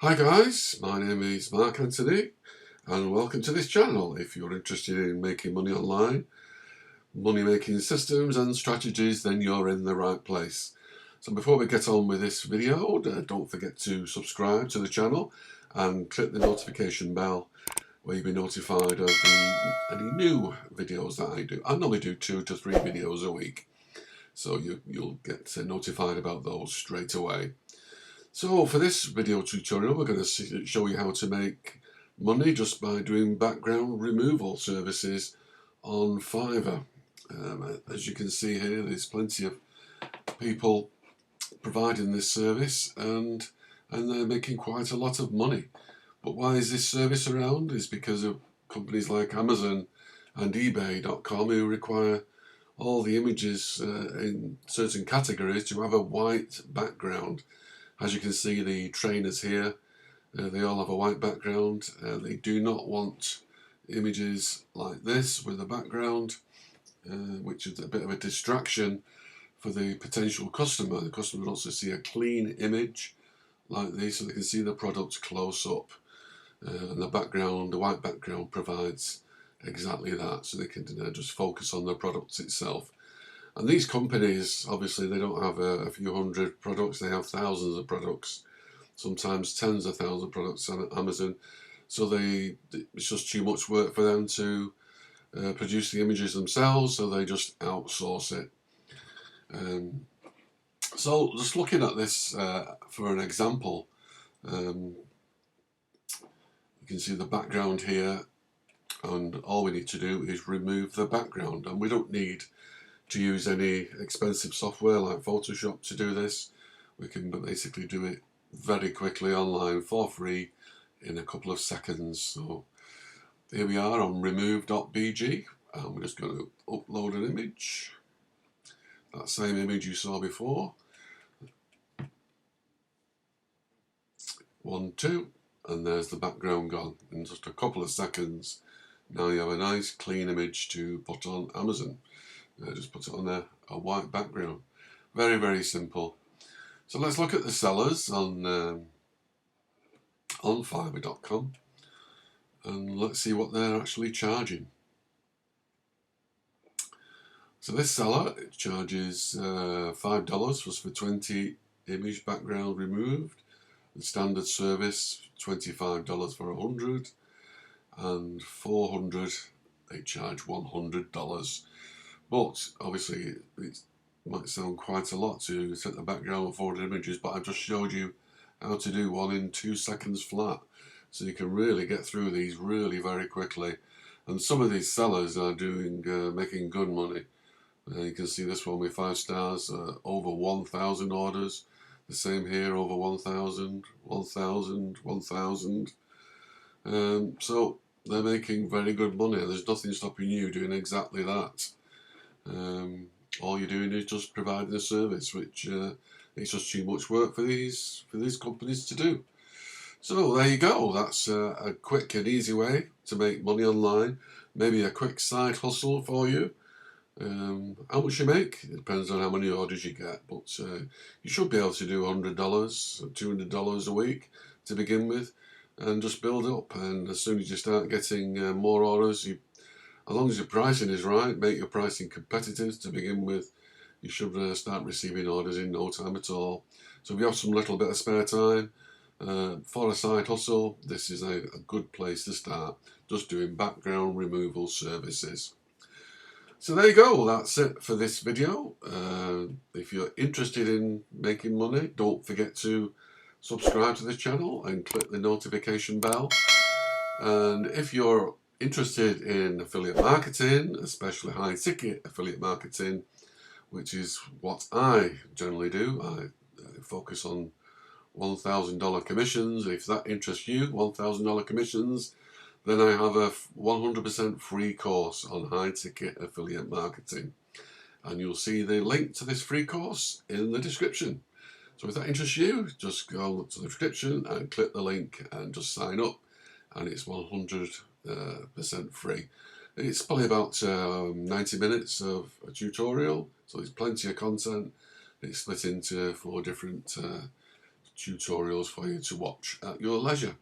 Hi guys, my name is Mark Anthony and welcome to this channel. If you're interested in making money online, money making systems and strategies, then you're in the right place. So before we get on with this video, don't forget to subscribe to the channel and click the notification bell where you'll be notified of any new videos that I do. I normally do 2 to 3 videos a week, so you'll get notified about those straight away. So for this video tutorial, we're going to show you how to make money just by doing background removal services on Fiverr. As you can see here, there's plenty of people providing this service and they're making quite a lot of money. But why is this service around? Is because of companies like Amazon and eBay.com who require all the images in certain categories to have a white background. As you can see, the trainers here, they all have a white background. They do not want images like this with a background, which is a bit of a distraction for the potential customer. The customer wants to see a clean image like this so they can see the product close up. And the background, the white background, provides exactly that, so they can just focus on the product itself. And these companies, obviously, they don't have a few hundred products, they have thousands of products, sometimes tens of thousands of products on Amazon. So it's just too much work for them to produce the images themselves, so they just outsource it. So just looking at this for an example, you can see the background here, and all we need to do is remove the background, and we don't need to use any expensive software like Photoshop to do this. We can basically do it very quickly online for free in a couple of seconds. So here we are on remove.bg, and we're just going to upload an image, that same image you saw before. 1, 2, and there's the background gone in just a couple of seconds. Now you have a nice clean image to put on Amazon. Just put it on there, a white background. Very, very simple. So let's look at the sellers on Fiverr.com and let's see what they're actually charging. So this seller charges $5 for 20 image background removed. The standard service $25 for 100, and 400 they charge $100. But obviously it might sound quite a lot to set the background with 400 images, but I've just showed you how to do one in 2 seconds flat. So you can really get through these really very quickly. And some of these sellers are making good money. You can see this one with 5 stars, over 1,000 orders. The same here, over 1,000, 1,000, 1,000. So they're making very good money. There's nothing stopping you doing exactly that. All you're doing is just providing a service, which it's just too much work for these companies to do. So there you go. That's a quick and easy way to make money online. Maybe a quick side hustle for you. How much you make, it depends on how many orders you get, but you should be able to do $100, $200 a week to begin with, and just build up. And as soon as you start getting more orders, as long as your pricing is right, make your pricing competitive to begin with, you should start receiving orders in no time at all. So if you have some little bit of spare time for a side hustle, this is a good place to start, just doing background removal services. So there you go, that's it for this video. If you're interested in making money, don't forget to subscribe to the channel and click the notification bell. And if you're interested in affiliate marketing, especially high ticket affiliate marketing, which is what I generally do, I focus on $1,000 commissions. If that interests you, $1,000 commissions, then I have a 100% free course on high ticket affiliate marketing, and you'll see the link to this free course in the description. So if that interests you, just go to the description and click the link and just sign up, and it's 100% free. It's probably about 90 minutes of a tutorial, so there's plenty of content. It's split into 4 different tutorials for you to watch at your leisure.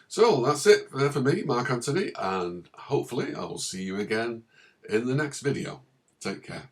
So that's it for me, Mark Anthony, and hopefully I will see you again in the next video. Take care.